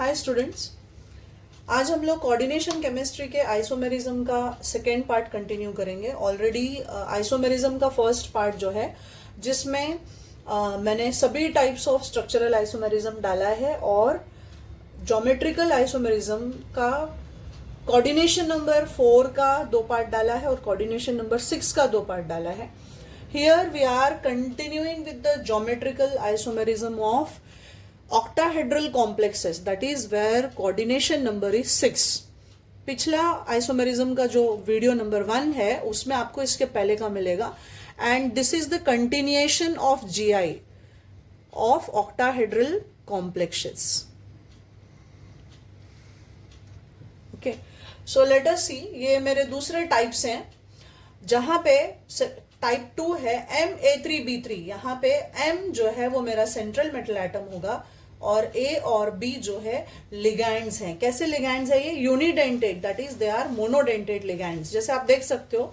Hi students, आज हम लोग कोऑर्डिनेशन केमिस्ट्री के आइसोमेरिज्म का सेकेंड पार्ट कंटिन्यू करेंगे। ऑलरेडी आइसोमेरिज्म का फर्स्ट पार्ट जो है जिसमें मैंने सभी टाइप्स ऑफ स्ट्रक्चरल आइसोमेरिज्म डाला है और ज्योमेट्रिकल आइसोमेरिज्म का कोऑर्डिनेशन नंबर 4 का 2 पार्ट डाला है और कोऑर्डिनेशन नंबर 6 का 2 पार्ट डाला है। Here we are continuing with the geometrical isomerism of octahedral complexes, that is where coordination number is 6। पिछला आइसोमेरिज्म का जो वीडियो नंबर 1 है उसमें आपको इसके पहले का मिलेगा and this is the continuation of GI of octahedral complexes। Okay, so let us see, ये मेरे दूसरे टाइप्स हैं जहां पे टाइप 2 है Ma3B3। यहाँ पे M जो है वो मेरा सेंट्रल मेटल एटम होगा और A और B जो है लिगैंड्स हैं। कैसे लिगैंड्स है ये? Unidentate, that is they are monodentate ligands. जैसे आप देख सकते हो,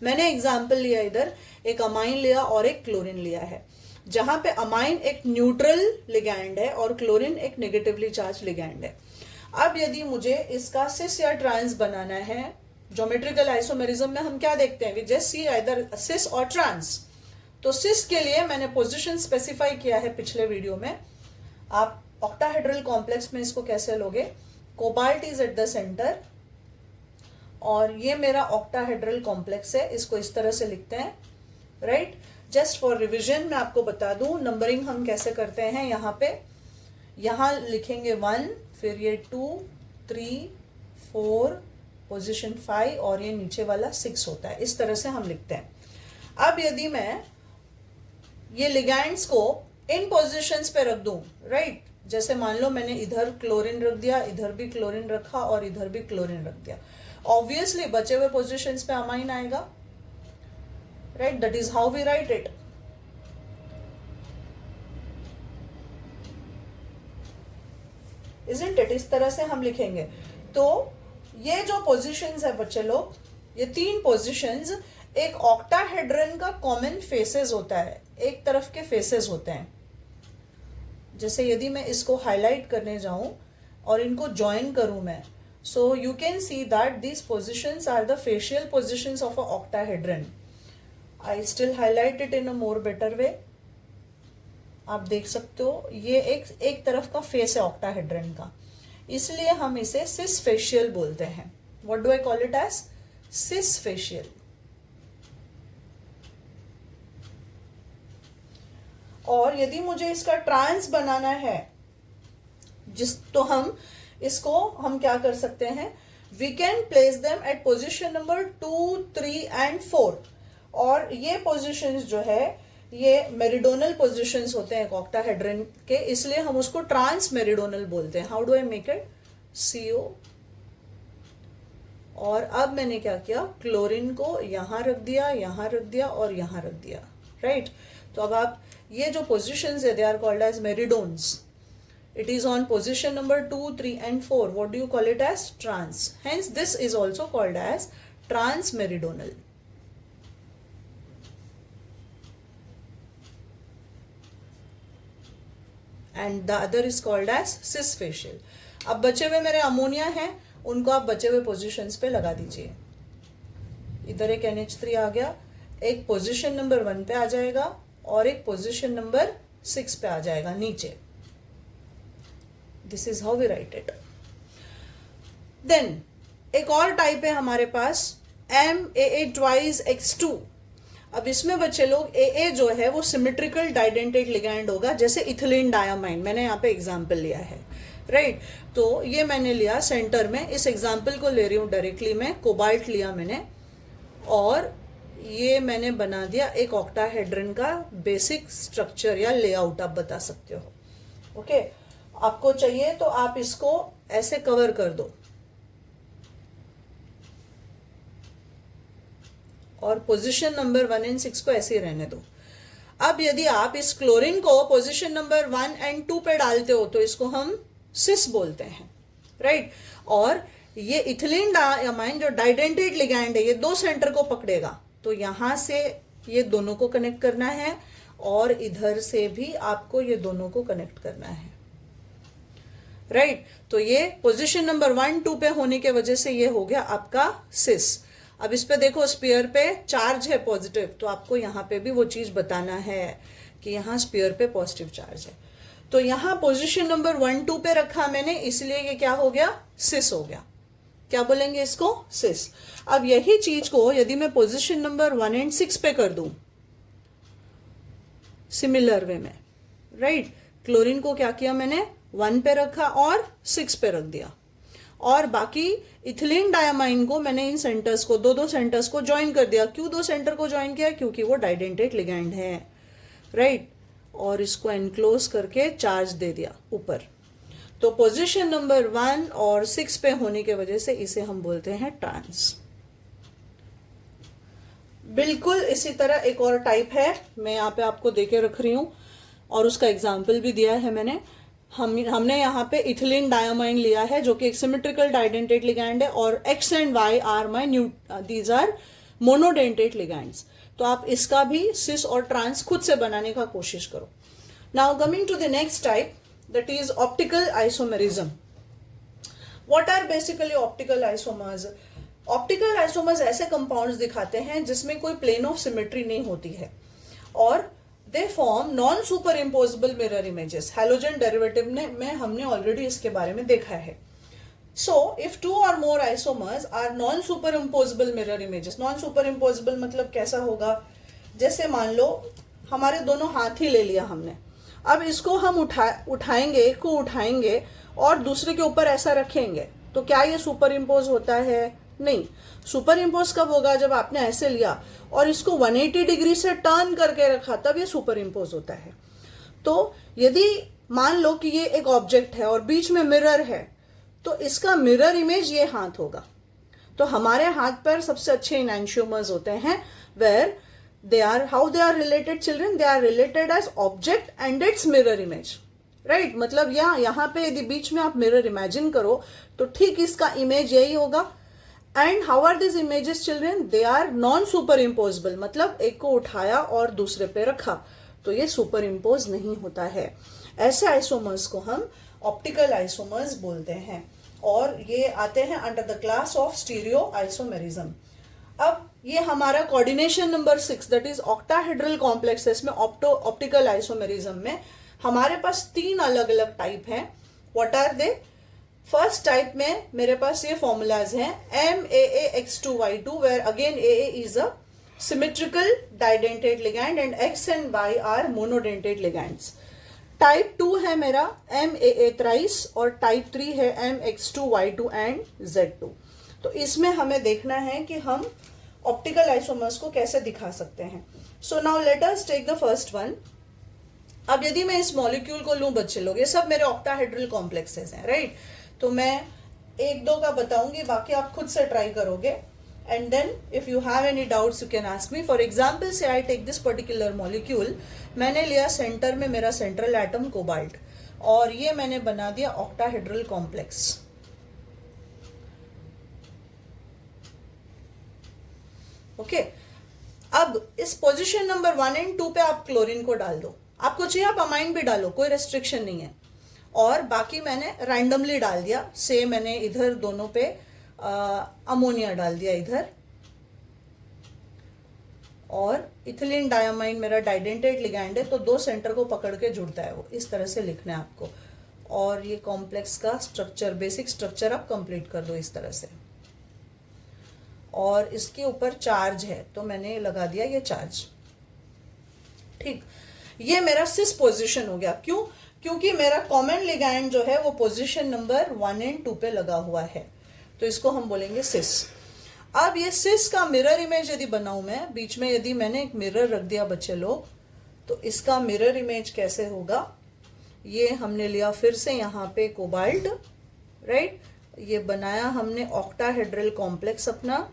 मैंने एग्जांपल लिया, इधर एक अमाइन लिया और एक क्लोरीन लिया है, जहां पे अमाइन एक न्यूट्रल लिगैंड है और क्लोरीन एक नेगेटिवली चार्ज लिगैंड है। अब यदि मुझे इसका सिस या ट्रांस बनाना है, ज्योमेट्रिकल आइसोमेरिज्म में हम क्या देखते हैं, वी जस्ट सी आइदर सिस और ट्रांस। तो सिस के लिए मैंने पोजीशन स्पेसिफाई किया है पिछले वीडियो में। आप ऑक्टाहेड्रल कॉम्प्लेक्स में इसको कैसे लोगे? Cobalt is at the centre और ये मेरा ऑक्टाहेड्रल कॉम्प्लेक्स है, इसको इस तरह से लिखते हैं, राइट। जस्ट फॉर रिविजन मैं आपको बता दूं नंबरिंग हम कैसे करते हैं। यहाँ पे यहाँ लिखेंगे 1, फिर ये 2, 3, 4, पोजीशन 5 और ये नीचे वाला 6 होता है। इस तरह से हम लिखते हैं। अब यदि मैं ये लिगैंड्स को इन पोजीशंस पे रख दूं, राइट, जैसे मान लो मैंने इधर क्लोरीन रख दिया, इधर भी क्लोरीन रखा और इधर भी क्लोरीन रख दिया, ऑब्वियसली बचे हुए पोजीशंस पे अमाइन आएगा, right. That is how we write it. Isn't it? इस तरह से हम लिखेंगे। तो ये जो पोजीशंस है बच्चे लोग, ये 3 पोजीशंस एक ऑक्टाहेड्रन का कॉमन फेसेस होता है, एक तरफ के फेसेस होते हैं। जैसे यदि मैं इसको हाईलाइट करने जाऊं और इनको ज्वाइन करूं मैं, so you can see that these positions are the facial positions of a octahedron. I still highlight it in a more better way. आप देख सकते हो ये एक तरफ का फेस है ऑक्टाहेड्रन का, इसलिए हम इसे सिस फेशियल बोलते हैं। What do I call it as? Cis facial. और यदि मुझे इसका ट्रांस बनाना है, तो हम क्या कर सकते हैं, we can place them at position number 2, 3 and 4। और ये पोजीशंस जो है ये मेरिडोनल पोजीशंस होते हैं ऑक्टाहेड्रन के, इसलिए हम उसको ट्रांस मेरिडोनल बोलते हैं। How do I make it? CO। और अब मैंने क्या किया, क्लोरीन को यहां रख दिया, यहां रख दिया और यहां रख दिया, राइट। तो अब आप ये जो पोजीशंस है they are called as meridians. It is on position number 2, 3 and 4। What do you call it as? Trans. Hence this is also called as trans meridional. And the other is called as cis facial. अब बचे हुए मेरे ammonia हैं, उनको आप बचे हुए positions पे लगा दीजिए। इधर एक NH3 आ गया, एक पोजीशन नंबर 1 पे आ जाएगा और एक पोजीशन नंबर 6 पे आ जाएगा नीचे। This is how we write it. Then एक और टाइप है हमारे पास MAA2X2। अब इसमें बच्चे लोग AA जो है वो सिमेट्रिकल डाइडेंटेट लिगैंड होगा, जैसे इथिलीन डायमाइन। मैंने यहाँ पे एग्जाम्पल लिया है, राइट। तो ये मैंने लिया सेंटर में, इस एग्जाम्पल को ले रही हूँ डायरेक्टली मैं, कोबाल्ट लिया मैंने और ये मैंने बना दिया एक ऑक्टाहेड्रन का बेसिक स्ट्रक्चर या लेआउट, आप बता सकते हो। ओके, आपको चाहिए तो आप इसको ऐसे कवर कर दो और पोजीशन नंबर 1 एंड 6 को ऐसे ही रहने दो। अब यदि आप इस क्लोरीन को पोजीशन नंबर 1 एंड 2 पे डालते हो तो इसको हम सिस बोलते हैं, राइट। और ये इथिलीन डायमाइन जो डाइडेंटेट लिगैंड है, ये 2 सेंटर को पकड़ेगा, तो यहां से ये दोनों को कनेक्ट करना है और इधर से भी आपको ये दोनों को कनेक्ट करना है, राइट तो ये पोजीशन नंबर 1 2 पे होने के वजह से ये हो गया आपका सिस। अब इस पे देखो स्पीयर पे चार्ज है पॉजिटिव, तो आपको यहाँ पे भी वो चीज बताना है कि यहाँ स्पीयर पे पॉजिटिव चार्ज है। तो यहाँ पोजीशन नंबर 1 2 पे रखा मैंने, इसलिए ये क्या हो गया, सिस हो गया। क्या बोलेंगे इसको, सिस। अब यही चीज को यदि मैं पोजीशन नंबर 1 और 6 पे कर दूं सिमिलर वे में, राइट क्लोरीन को क्या किया मैंने, 1 पे रखा और 6 पे रख दिया, और बाकी इथिलीन डायमाइन को मैंने इन सेंटर्स को दो सेंटर्स को ज्वाइन कर दिया। क्यों 2 सेंटर को ज्वाइन किया, क्योंकि वो डाइडेंटेट लिगैंड है, राइट और इसको एनक्लोज करके चार्ज दे दिया ऊपर। तो पोजीशन नंबर 1 और 6 पे होने की वजह से इसे हम बोलते हैं ट्रांस। बिल्कुल इसी तरह एक और टाइप है, मैं यहाँ पे आपको देके रख रही हूं और उसका एग्जाम्पल भी दिया है मैंने। हमने यहाँ पे इथिलीन डायमाइन लिया है जो कि एक सिमेट्रिकल डाइडेंटेट लिगैंड है, और X and Y are my these are monodentate ligands. तो आप इसका भी सिस और ट्रांस खुद से बनाने का कोशिश करो। Now coming to the next type, that is optical isomerism. What are basically optical isomers? Optical isomers ऐसे कंपाउंड्स दिखाते हैं जिसमें कोई प्लेन ऑफ सिमेट्री नहीं होती है, और they form non superimposable mirror images. Halogen derivative में हमने ऑलरेडी इसके बारे में देखा है। सो इफ 2 और more isomers are non superimposable mirror images. Non superimposable मतलब कैसा होगा, जैसे मान लो हमारे दोनों हाथ ही ले लिया हमने, अब इसको हम उठाएंगे, एक को उठाएंगे और दूसरे के ऊपर ऐसा रखेंगे, तो क्या ये सुपर इम्पोज होता है? नहीं। सुपर इम्पोज कब होगा, जब आपने ऐसे लिया और इसको 180 डिग्री से टर्न करके रखा, तब ये सुपर इम्पोज होता है। तो यदि मान लो कि ये एक ऑब्जेक्ट है और बीच में मिरर है, तो इसका मिरर इमेज ये हाथ होगा। तो हमारे हाथ पर सबसे अच्छे इनैंशियोमर्स होते हैं, where they are, how they are related children, they are related as object and its mirror image, right मतलब यहाँ पे यदि बीच में आप मिरर इमेजिन करो तो ठीक इसका इमेज यही होगा। And how are this images children, they are non superimposable, मतलब एक को उठाया और दूसरे पे रखा, तो ये सुपर इम्पोज नहीं होता है। ऐसे आइसोमर्स को हम ऑप्टिकल आइसोमर्स बोलते हैं, और ये आते हैं under the class of stereoisomerism. अब ये हमारा coordination number 6 that is octahedral complexes में ऑप्टिकल आइसोमेरिज्म में हमारे पास 3 अलग अलग टाइप हैं। What are they? First type में मेरे पास ये फॉर्मूलाज हैं, MAAX2Y2 where again AA is a symmetrical didentate ligand and X and Y are monodentate ligands. Type 2 है मेरा MAA थ्राइस, और टाइप 3 है MX2Y2 एंड Z2। तो इसमें हमें देखना है कि हम ऑप्टिकल आइसोमर्स को कैसे दिखा सकते हैं। So now let us take the first one. अब यदि मैं इस मॉलिक्यूल को लूं बच्चे लोग, ये सब मेरे ऑक्टाहेड्रल कॉम्प्लेक्सेस हैं, राइट तो मैं 1-2 का बताऊंगी, बाकी आप खुद से ट्राई करोगे, and then if you have any doubts you can ask me. For example say I take this particular molecule, मैंने लिया सेंटर में मेरा सेंट्रल एटम कोबाल्ट, और ये मैंने बना दिया ऑक्टाहेड्रल कॉम्प्लेक्स। ओके अब इस पोजीशन नंबर 1 और 2 पे आप क्लोरीन को डाल दो, आपको चाहिए आप अमाइन भी डालो, कोई रेस्ट्रिक्शन नहीं है, और बाकी मैंने रैंडमली डाल दिया। से मैंने इधर दोनों पे अमोनिया डाल दिया इधर, और इथिलीन डायमाइन मेरा डाइडेंटेट लिगैंड है, तो 2 सेंटर को पकड़ के जुड़ता है, वो इस तरह से लिखना है आपको। और ये कॉम्प्लेक्स का स्ट्रक्चर, बेसिक स्ट्रक्चर आप कंप्लीट कर दो इस तरह से, और इसके ऊपर चार्ज है तो मैंने लगा दिया ये चार्ज। ठीक, ये मेरा सिस पोजीशन हो गया। क्यों? क्योंकि मेरा कॉमन लिगैंड जो है वो पोजीशन नंबर 1 और 2 पे लगा हुआ है, तो इसको हम बोलेंगे सिस। अब ये सिस का मिरर इमेज यदि बनाऊं मैं, बीच में यदि मैंने एक मिरर रख दिया बच्चे लोग, तो इसका मिरर इमेज कैसे होगा? ये हमने लिया फिर से यहाँ पे कोबाल्ट, राइट ये बनाया हमने ऑक्टाहेड्रल कॉम्प्लेक्स अपना।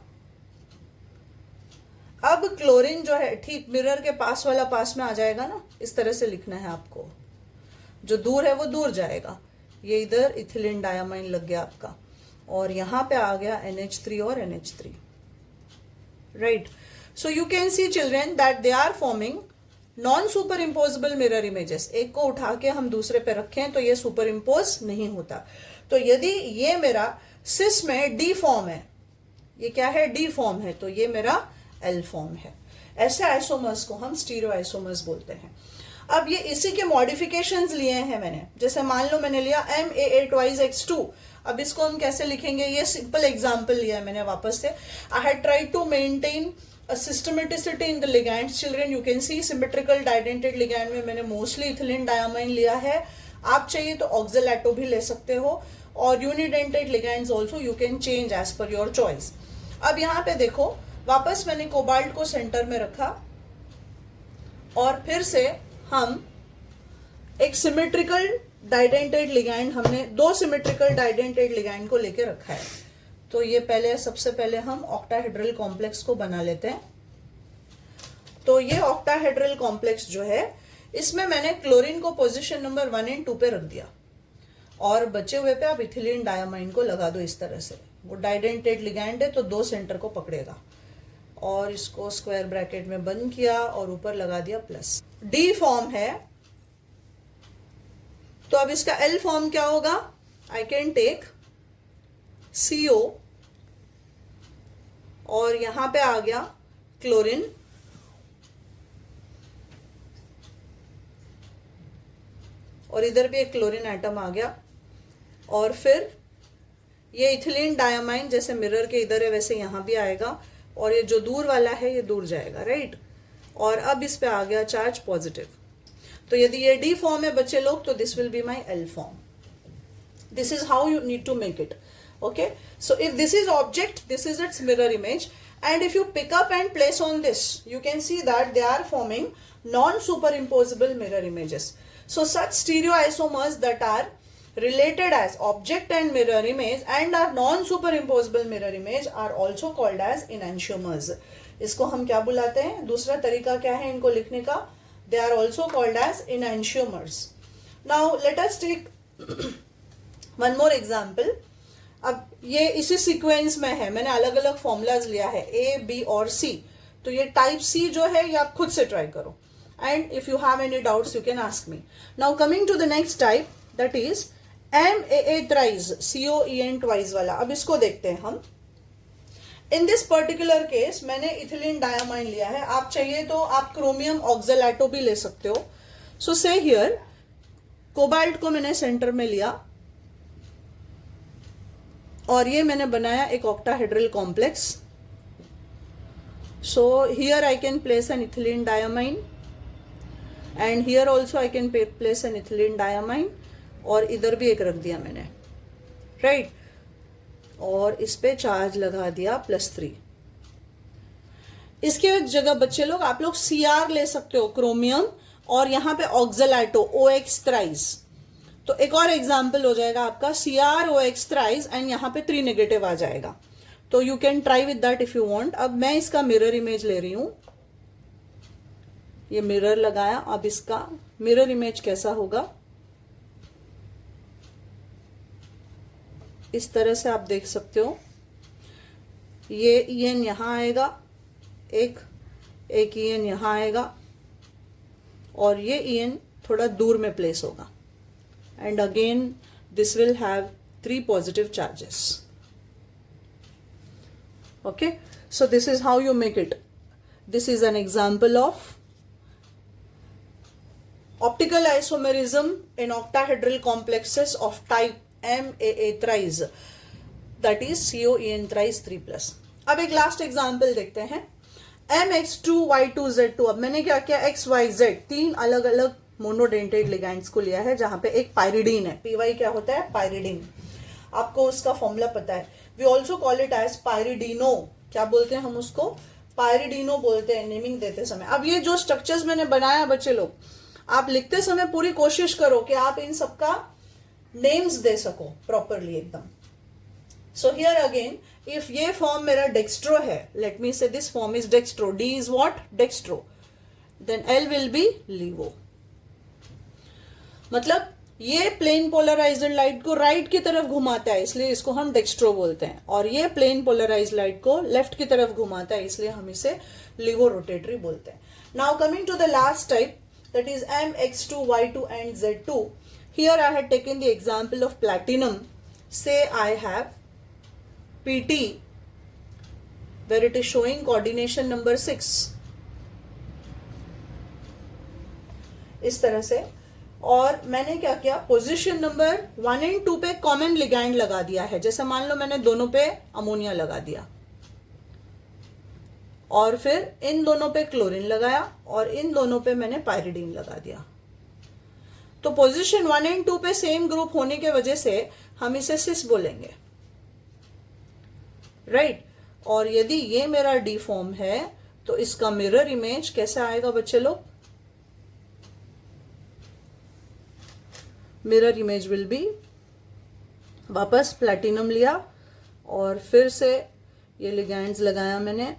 अब क्लोरीन जो है ठीक मिरर के पास वाला पास में आ जाएगा ना, इस तरह से लिखना है आपको, जो दूर है वो दूर जाएगा। ये इधर इथिलीन डायमाइन लग गया आपका, और यहां पे आ गया NH3 और NH3, right. So you can see children that they are forming non superimposable mirror images, एक को उठा के हम दूसरे पे रखें तो ये सुपर इम्पोज नहीं होता। तो यदि ये मेरा सिस में डी फॉर्म है, ये क्या है, डी फॉर्म है, तो ये मेरा एल फॉर्म है। ऐसे आइसोमर्स को हम स्टीरियो आइसोमर्स बोलते हैं। अब ये इसी के मॉडिफिकेशंस लिए हैं मैंने, जैसे मान लो मैंने लिया MAA ट्वाइस X2, अब इसको हम कैसे लिखेंगे, ये सिंपल एग्जांपल लिया है मैंने वापस से। I had tried to maintain a systematicity in the ligands children, you can see symmetrical didentate ligand में मैंने मोस्टली इथिलीन डायमाइन लिया है। आप चाहिए तो ऑक्जेलेटो भी ले सकते हो, और unidentate ligands also you can change as per your choice. अब यहाँ पे देखो, वापस मैंने कोबाल्ट को सेंटर में रखा और फिर से हम एक सिमेट्रिकल डाइडेंटेट लिगैंड, हमने 2 सिमेट्रिकल डाइडेंटेट लिगैंड को लेके रखा है। तो ये पहले, सबसे पहले हम ऑक्टाहेड्रल कॉम्प्लेक्स को बना लेते हैं। तो ये ऑक्टाहेड्रल कॉम्प्लेक्स जो है, इसमें मैंने क्लोरीन को पोजीशन नंबर 1 और 2 पे रख दिया, और बचे हुए पे आप इथिलीन डायमाइन को लगा दो इस तरह से। वो डाइडेंटेट लिगैंड है तो 2 सेंटर को पकड़ेगा, और इसको स्क्वायर ब्रैकेट में बंद किया और ऊपर लगा दिया प्लस। डी फॉर्म है, तो अब इसका एल फॉर्म क्या होगा, आई कैन टेक CO और यहां पे आ गया क्लोरीन, और इधर भी एक क्लोरीन एटम आ गया, और फिर ये इथिलीन डायमाइन जैसे मिरर के इधर है वैसे यहां भी आएगा, और ये जो दूर वाला है ये दूर जाएगा, राइट। और अब इस पे आ गया चार्ज पॉजिटिव। तो यदि ये डी फॉर्म है बच्चे लोग, तो this will be my L form. This is how you need to make it. Okay, so if this is object, this is its mirror image, and if you pick up and place on this, you can see that they are forming non-superimposable mirror images. So such stereoisomers that are related as object and mirror image and are non-superimposable mirror image are also called as enantiomers. इसको हम क्या बुलाते हैं, दूसरा तरीका क्या है इनको लिखने का, they are also called as enantiomers. Now let us take one more example. अब ये इसी सीक्वेंस में है, मैंने अलग अलग फॉर्मूलाज लिया है A, B और C। तो ये टाइप C जो है ये आप खुद से ट्राई करो, and if you have any doubts you can ask me. Now coming to the next type, that is MAA thrice COEN twice वाला। अब इसको देखते हैं हम। इन दिस पर्टिकुलर केस मैंने इथिलीन डायमाइन लिया है, आप चाहिए तो आप क्रोमियम ऑक्जेलेटो भी ले सकते हो। सो से हियर कोबाल्ट को मैंने सेंटर में लिया, और ये मैंने बनाया एक octahedral complex. So here I can place N ethylene diamine, and here also I can place N ethylene diamine, और इधर भी एक रख दिया मैंने, राइट। और इस पे चार्ज लगा दिया +3। इसके जगह बच्चे लोग आप लोग Cr ले सकते हो, क्रोमियम, और यहाँ पे ऑक्जेलेटो OX थ्राइस। तो एक और एग्जाम्पल हो जाएगा आपका CrOX थ्राइस, एंड यहाँ पे 3 नेगेटिव आ जाएगा। तो you can try with that if you want. अब मैं इसका मिरर इमेज ले रही हूं, ये मिरर लगाया। अब इसका मिरर इमेज कैसा होगा, इस तरह से आप देख सकते हो। ये EN यहां आएगा, एक EN यहां आएगा, और ये EN थोड़ा दूर में प्लेस होगा, and again this will have 3 positive charges. Okay, so this is how you make it. This is an example of optical isomerism in octahedral complexes of type MAA thrice, that is COEN thrice 3+. अब एक last example देखते हैं, MX2Y2Z2। अब मैंने क्या किया, XYZ 3 अलग अलग मोनोडेंटेट लिगैंड्स को लिया है, जहां पे एक पायरिडीन है। PY क्या होता है, पायरिडीन। आपको उसका फॉर्मूला पता है। We also call it as pyridino. क्या बोलते हैं हम उसको, पायरिडीनो बोलते हैं नेमिंग देते समय। अब ये जो स्ट्रक्चर्स मैंने बनाया बच्चे लोग, आप लिखते समय पूरी कोशिश करो कि आप इन सबका नेम्स दे सको प्रॉपरली एकदम। सो हियर अगेन, इफ ये फॉर्म मेरा डेक्स्ट्रो है, let me say this form is dextro, D is what, dextro, then L will be levo. मतलब ये प्लेन पोलराइज्ड लाइट को राइट की तरफ घुमाता है, इसलिए इसको हम डेक्स्ट्रो बोलते हैं, और ये प्लेन पोलराइज्ड लाइट को लेफ्ट की तरफ घुमाता है, इसलिए हम इसे लीवो रोटेटरी बोलते हैं। Now coming to the last type, that is MX2, Y2 and Z2. Here I had taken the example of platinum. Say I have PT where it is showing coordination number 6 इस तरह से, और मैंने क्या किया, position number 1 and 2 पे common ligand लगा दिया है. जैसे मान लो मैंने दोनों पे अमोनिया लगा दिया और फिर इन दोनों पे क्लोरीन लगाया और इन दोनों पे मैंने पायरिडीन लगा दिया. तो पोजीशन 1 एंड 2 पे सेम ग्रुप होने के वजह से हम इसे सिस बोलेंगे, राइट. और यदि ये मेरा डी फॉर्म है तो इसका मिरर इमेज कैसे आएगा बच्चे लोग? मिरर इमेज विल बी, वापस प्लैटिनम लिया और फिर से ये लिगैंड्स लगाया मैंने.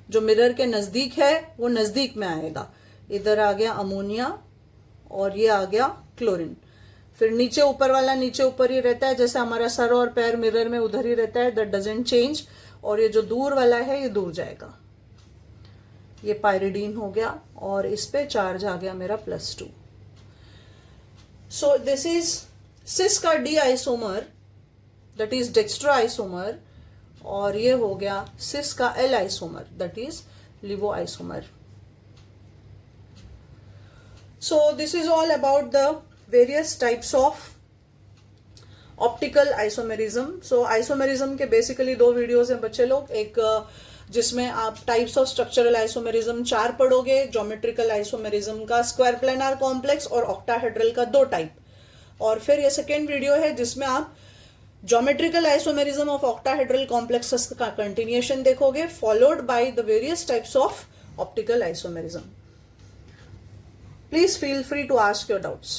जो मिरर के नजदीक है वो नजदीक में आएगा. इधर आ गया अमोनिया और ये आ गया क्लोरीन. फिर नीचे ऊपर वाला नीचे ऊपर ही रहता है, जैसे हमारा सर और पैर मिरर में उधर ही रहता है, दैट डजंट चेंज. और ये जो दूर वाला है ये दूर जाएगा. ये पायरिडीन हो गया और इस पे चार्ज आ गया मेरा +2. सो दिस इज सिस का D isomer, that is dextro isomer, और ये हो गया सिस का L isomer, that is लिवो isomer. So this is all about the various types of optical isomerism. So isomerism के बेसिकली 2 वीडियोस हैं बच्चे लोग. एक जिसमें आप टाइप्स ऑफ स्ट्रक्चरल आइसोमेरिज्म 4 पढ़ोगे, ज्योमेट्रिकल आइसोमेरिज्म का स्क्वायर प्लेनार कॉम्प्लेक्स और ऑक्टाहेड्रल का 2 टाइप. और फिर ये सेकेंड वीडियो है जिसमें आप geometrical isomerism of octahedral complexes का कंटिन्यूएशन देखोगे, followed by the various types of optical isomerism. Please feel free to ask your doubts.